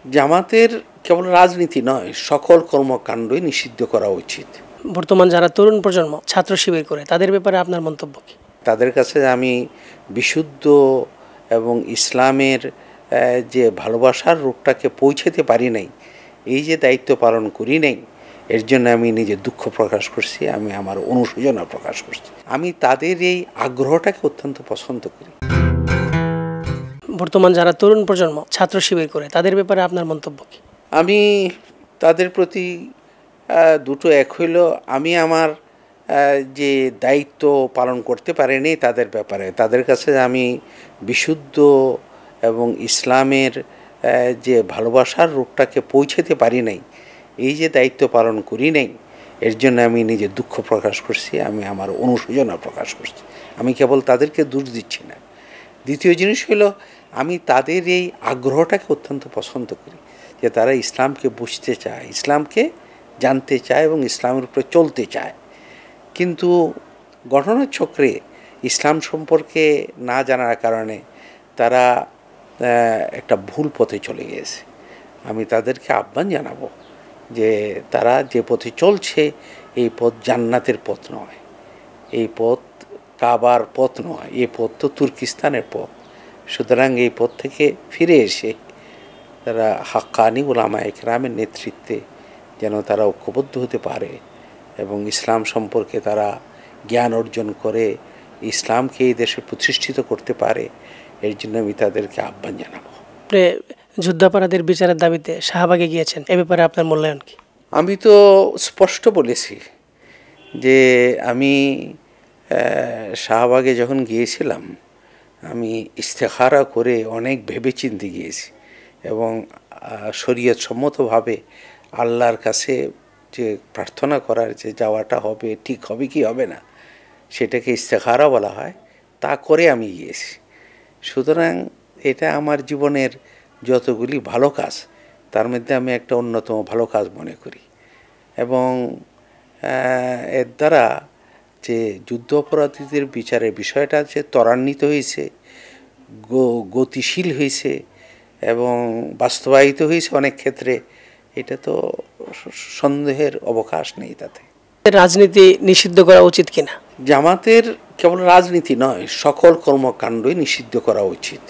জামাতের কেবল রাজনীতি নয়, সকল কর্মকাণ্ডই নিষিদ্ধ করা উচিত। বর্তমান যারা তরুণ প্রজন্ম ছাত্র শিবির করে তাদের ব্যাপারে আপনার মন্তব্য কি? তাদের কাছে আমি বিশুদ্ধ এবং ইসলামের যে ভালোবাসার রূপটাকে পৌঁছাতে পারি নাই, এই যে দায়িত্ব পালন করি নাই, এর জন্য আমি নিজে দুঃখ প্রকাশ করছি, আমি আমার অনুশোচনা প্রকাশ করছি। আমি তাদের এই আগ্রহটাকে অত্যন্ত পছন্দ করি। বর্তমান যারা তরুণ প্রজন্ম ছাত্র শিবির করে তাদের ব্যাপারে আপনার মন্তব্য কি? আমি তাদের প্রতি দুটো এক হইল, আমি আমার যে দায়িত্ব পালন করতে পারিনি তাদের ব্যাপারে, তাদের কাছে আমি বিশুদ্ধ এবং ইসলামের যে ভালোবাসার রূপটাকে পৌঁছাতে পারি নাই, এই যে দায়িত্ব পালন করি নাই, এর জন্য আমি নিজে দুঃখ প্রকাশ করছি, আমি আমার অনুশোচনা প্রকাশ করছি। আমি কেবল তাদেরকে দোষ দিচ্ছি না। দ্বিতীয় জিনিস হলো, আমি তাদের এই আগ্রহটাকে অত্যন্ত পছন্দ করি, যে তারা ইসলামকে বুঝতে চায়, ইসলামকে জানতে চায় এবং ইসলামের উপরে চলতে চায়। কিন্তু ঘটনার চক্রে ইসলাম সম্পর্কে না জানার কারণে তারা একটা ভুল পথে চলে গিয়েছে। আমি তাদেরকে আহ্বান জানাবো যে তারা যে পথে চলছে এই পথ জান্নাতের পথ নয়, এই পথ কাবার পথ নয়, এই পথ তো তুর্কিস্তানের পথ। সুতরাং এই পথ থেকে ফিরে এসে তারা হাক্কানি উলামায়ে কেরামের নেতৃত্বে যেন তারা ঐক্যবদ্ধ হতে পারে এবং ইসলাম সম্পর্কে তারা জ্ঞান অর্জন করে ইসলামকে এই দেশে প্রতিষ্ঠিত করতে পারে, এর জন্য আমি তাদেরকে আহ্বান জানাবো। যুদ্ধাপরাধের বিচারের দাবিতে শাহবাগে গিয়েছেন, এ ব্যাপারে আপনার মূল্যায়ন কি? আমি তো স্পষ্ট বলেছি যে আমি শাহবাগে যখন গিয়েছিলাম, আমি ইস্তেখারা করে অনেক ভেবেচিন্তে গিয়েছি এবং শরীয়ত সম্মতভাবে আল্লাহর কাছে যে প্রার্থনা করার যে যাওয়াটা হবে, ঠিক হবে কি হবে না, সেটাকে ইস্তেখারা বলা হয়, তা করে আমি গিয়েছি। সুতরাং এটা আমার জীবনের যতগুলি ভালো কাজ তার মধ্যে আমি একটা অন্যতম ভালো কাজ মনে করি। এবং এর দ্বারা যে যুদ্ধ অপরাধীদের বিচারের বিষয়টা যে ত্বরান্বিত হয়েছে, গতিশীল হয়েছে এবং বাস্তবায়িত হয়েছে অনেক ক্ষেত্রে, এটা তো সন্দেহের অবকাশ নেই। তাতে রাজনীতি নিষিদ্ধ করা উচিত কিনা? জামাতের কেবল রাজনীতি নয়, সকল কর্মকাণ্ডই নিষিদ্ধ করা উচিত,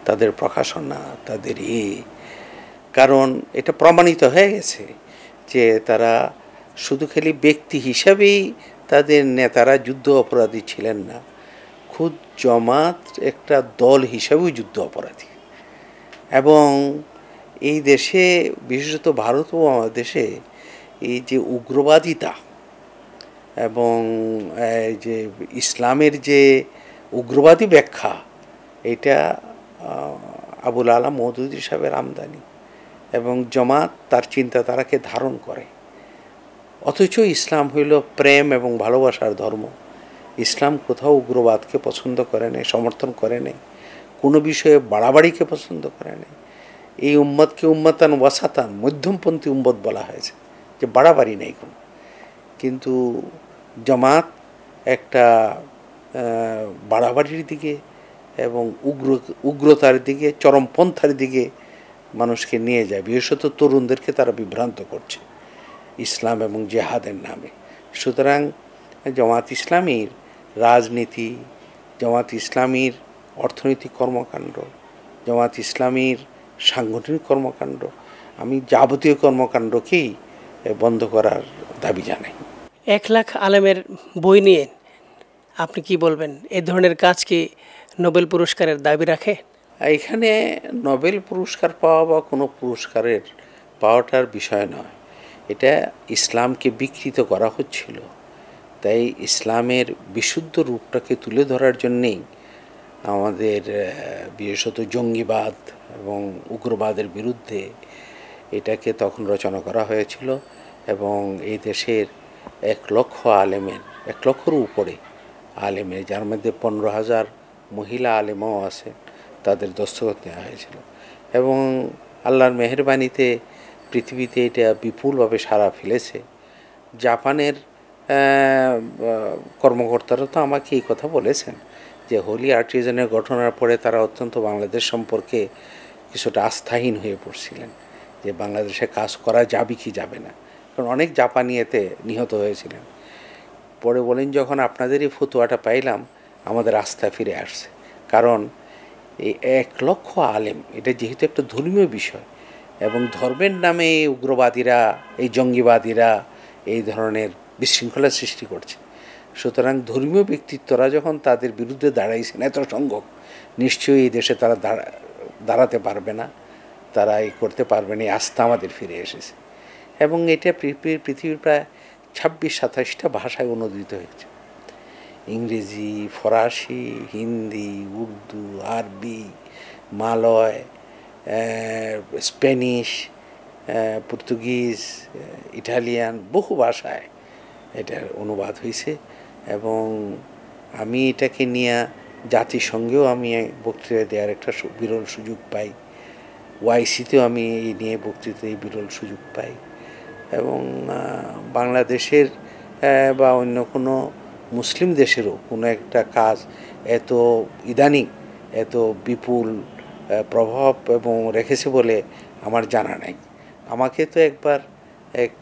তাদের প্রকাশনা, তাদের কারণ এটা প্রমাণিত হয়ে গেছে যে তারা শুধু খালি ব্যক্তি হিসাবেই তাদের নেতারা যুদ্ধ অপরাধী ছিলেন না, খুদ জামাত একটা দল হিসাবেও যুদ্ধ অপরাধী। এবং এই দেশে, বিশেষত ভারত ও দেশে, এই যে উগ্রবাদিতা এবং যে ইসলামের যে উগ্রবাদী ব্যাখ্যা, এটা আবুল আলা মওদুদী সাহেবের আমদানি এবং জামাত তার চিন্তাধারাকে ধারণ করে। অথচ ইসলাম হইল প্রেম এবং ভালোবাসার ধর্ম। ইসলাম কোথাও উগ্রবাদকে পছন্দ করে নেই, সমর্থন করে নেই, কোনো বিষয়ে বাড়াবাড়িকে পছন্দ করে নেই। এই উম্মতকে উম্মাতান ওয়াসাতান, মধ্যমপন্থী উম্মত বলা হয়েছে, যে বাড়াবাড়ি নেই কোনো। কিন্তু জামাত একটা বাড়াবাড়ির দিকে এবং উগ্রতার দিকে, চরমপন্থার দিকে মানুষকে নিয়ে যায়। বিশেষত তরুণদেরকে তারা বিভ্রান্ত করছে ইসলাম এবং জেহাদের নামে। সুতরাং জামাত ইসলামীর রাজনীতি, জামাত ইসলামীর অর্থনৈতিক কর্মকাণ্ড, জামাত ইসলামীর সাংগঠনিক কর্মকাণ্ড, আমি যাবতীয় কর্মকাণ্ডকেই বন্ধ করার দাবি জানাই। 1 লাখ আলেমের বই নিয়ে আপনি কি বলবেন? এই ধরনের কাজ কি নোবেল পুরস্কারের দাবি রাখে? এখানে নোবেল পুরস্কার পাওয়া বা কোনো পুরস্কারের পাওয়াটার বিষয় নয়, এটা ইসলামকে বিকৃত করা হচ্ছিল। তাই ইসলামের বিশুদ্ধ রূপটাকে তুলে ধরার জন্যেই আমাদের বিশেষত জঙ্গিবাদ এবং উগ্রবাদের বিরুদ্ধে এটাকে তখন রচনা করা হয়েছিল। এবং এই দেশের 1 লক্ষ আলেমের, 1 লক্ষের উপরে আলেমের, যার মধ্যে 15,000 মহিলা আলেমও আছে, তাদের দস্তখত নেওয়া হয়েছিল। এবং আল্লাহর মেহেরবানিতে পৃথিবীতে এটা বিপুলভাবে সাড়া ফেলেছে। জাপানের কর্মকর্তারা তো আমাকে এই কথা বলেছেন যে হোলি আর্টিজানের ঘটনার পরে তারা অত্যন্ত বাংলাদেশ সম্পর্কে কিছুটা আস্থাহীন হয়ে পড়ছিলেন, যে বাংলাদেশে কাজ করা যাবে কি যাবে না, কারণ অনেক জাপানি এতে নিহত হয়েছিলেন। পরে বলেন যখন আপনাদের এই ফতোয়াটা পাইলাম আমাদের আস্থা ফিরে আসছে, কারণ এই 1,00,000 আলেম, এটা যেহেতু একটা ধর্মীয় বিষয় এবং ধর্মের নামে এই উগ্রবাদীরা, এই জঙ্গিবাদীরা এই ধরনের বিশৃঙ্খলা সৃষ্টি করছে, সুতরাং ধর্মীয় ব্যক্তিত্বরা যখন তাদের বিরুদ্ধে দাঁড়াইছেন এত সংখ্যক, নিশ্চয়ই এই দেশে তারা দাঁড়াতে পারবে না, তারা এই করতে পারবে না। এই আস্থা আমাদের ফিরে এসেছে এবং এটা পৃথিবীর প্রায় 26-27টা ভাষায় অনুদিত হয়েছে, ইংরেজি, ফরাসি, হিন্দি, উর্দু, আরবি, মালয়, স্প্যানিশ, পর্তুগিজ, ইটালিয়ান, বহু ভাষায় এটার অনুবাদ হয়েছে। এবং আমি এটাকে নিয়ে জাতিসংঘেও আমি বক্তৃতা দেওয়ার একটা বিরল সুযোগ পাই, ওআইসিতেও আমি এই নিয়ে বক্তৃতায় বিরল সুযোগ পাই। এবং বাংলাদেশের বা অন্য কোনো মুসলিম দেশেরও কোনো একটা কাজ এত ইদানিং এত বিপুল প্রভাব এবং রেখেছে বলে আমার জানা নাই। আমাকে তো একবার এক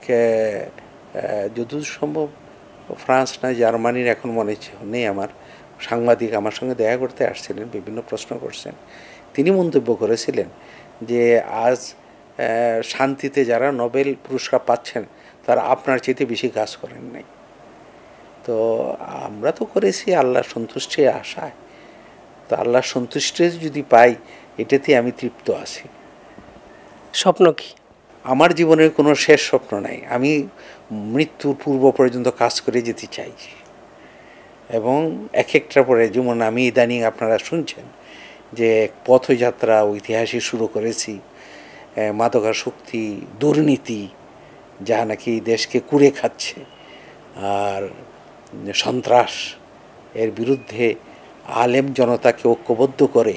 যতদূর সম্ভব ফ্রান্স না জার্মানির, এখন মনে নেই আমার, সাংবাদিক আমার সঙ্গে দেখা করতে আসছিলেন, বিভিন্ন প্রশ্ন করছেন। তিনি মন্তব্য করেছিলেন যে আজ শান্তিতে যারা নোবেল পুরস্কার পাচ্ছেন তারা আপনার চেয়ে বেশি কাজ করেন নাই। তো আমরা তো করেছি আল্লাহর সন্তুষ্টির আশায়, তো আল্লাহর সন্তুষ্টি যদি পাই এটাতে আমি তৃপ্ত আছি। স্বপ্ন কি? আমার জীবনের কোনো শেষ স্বপ্ন নাই, আমি মৃত্যুর পূর্ব পর্যন্ত কাজ করে যেতে চাই। এবং এক একটা পরে, যেমন আমি ইদানিং আপনারা শুনছেন যে পথযাত্রা ঐতিহাসিক শুরু করেছি, মাদকাসক্তি, দুর্নীতি যা নাকি দেশকে কুড়ে খাচ্ছে, আর সন্ত্রাস, এর বিরুদ্ধে আলেম জনতাকে ঐক্যবদ্ধ করে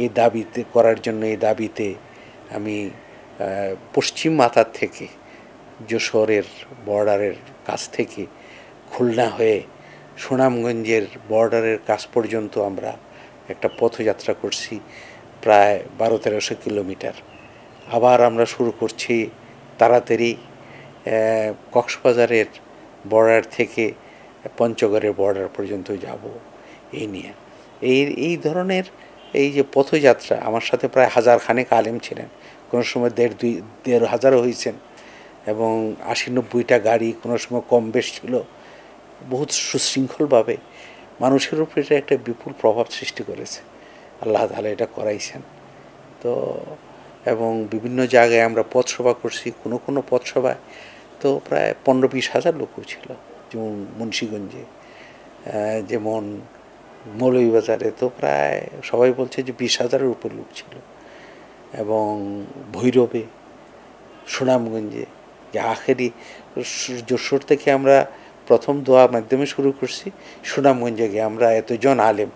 এই দাবিতে করার জন্য, এই দাবিতে আমি পশ্চিম মাথার থেকে, যশোরের বর্ডারের কাছ থেকে খুলনা হয়ে সুনামগঞ্জের বর্ডারের কাছ পর্যন্ত আমরা একটা পথযাত্রা করছি, প্রায় 1200-1300 কিলোমিটার। আবার আমরা শুরু করছি তাড়াতাড়ি কক্সবাজারের বর্ডার থেকে পঞ্চগড়ের বর্ডার পর্যন্ত যাব এই নিয়ে। এই ধরনের এই যে পথযাত্রা, আমার সাথে প্রায় 1000 খানেক আলেম ছিলেন, কোনো সময় 1,500 হয়েছেন, এবং 80-90টা গাড়ি, কোনো সময় কম বেশ ছিল। বহুত সুশৃঙ্খলভাবে মানুষের উপরে এটা একটা বিপুল প্রভাব সৃষ্টি করেছে, আল্লাহ তাআলা এটা করাইছেন। তো এবং বিভিন্ন জায়গায় আমরা পথসভা করছি, কোনো পথসভায় তো প্রায় 15-20 হাজার লোকও ছিল, যেমন মুন্সিগঞ্জে, যেমন মৌলভীবাজারে তো প্রায় সবাই বলছে যে 20,000-এর উপর লোক ছিল, এবং ভৈরবে, সুনামগঞ্জে, যে আখেরি যশোর থেকে আমরা প্রথম দোয়া মাধ্যমে শুরু করছি, সুনামগঞ্জে গিয়ে আমরা এতজন আলেম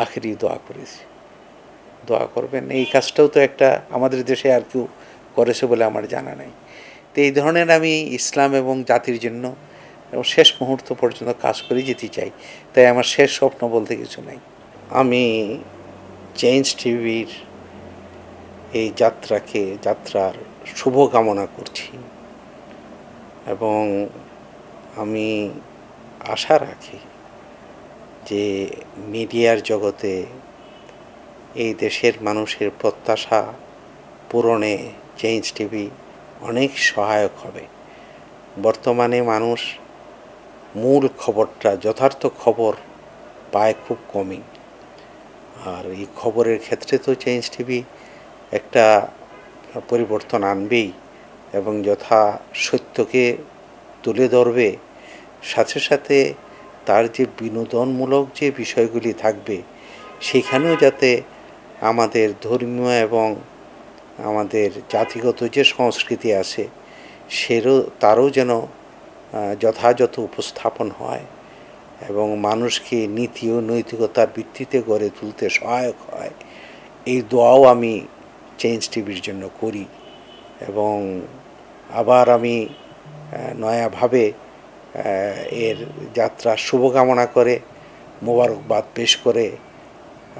আখেরি দোয়া করেছি। দোয়া করবেন, এই কাজটাও তো একটা আমাদের দেশে আর কেউ করেছে বলে আমার জানা নাই। তো এই ধরনের আমি ইসলাম এবং জাতির জন্য এবং শেষ মুহূর্ত পর্যন্ত কাজ করে যেতে চাই, তাই আমার শেষ স্বপ্ন বলতে কিছু নাই। আমি চেঞ্জ টিভির এই যাত্রার শুভকামনা করছি, এবং আমি আশা রাখি যে মিডিয়ার জগতে এই দেশের মানুষের প্রত্যাশা পূরণে চেঞ্জ টিভি অনেক সহায়ক হবে। বর্তমানে মানুষ মূল খবরটা, যথার্থ খবর পায় খুব কমই, আর এই খবরের ক্ষেত্রে তো চেঞ্জ টিভি একটা পরিবর্তন আনবেই, এবং যথা সত্যকে তুলে ধরবে, সাথে সাথে তার যে বিনোদনমূলক যে বিষয়গুলি থাকবে সেখানেও যাতে আমাদের ধর্মীয় এবং আমাদের জাতিগত যে সংস্কৃতি আছে তারও যেন যথাযথ উপস্থাপন হয়, এবং মানুষকে নীতি ও নৈতিকতার ভিত্তিতে গড়ে তুলতে সহায়ক হয়, এই দোয়াও আমি চেঞ্জ টিভির জন্য করি। এবং আবার আমি নয়াভাবে এর যাত্রার শুভকামনা করে, মোবারকবাদ পেশ করে,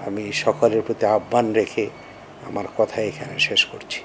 আমি সকলের প্রতি আহ্বান রেখে আমার কথা এখানে শেষ করছি।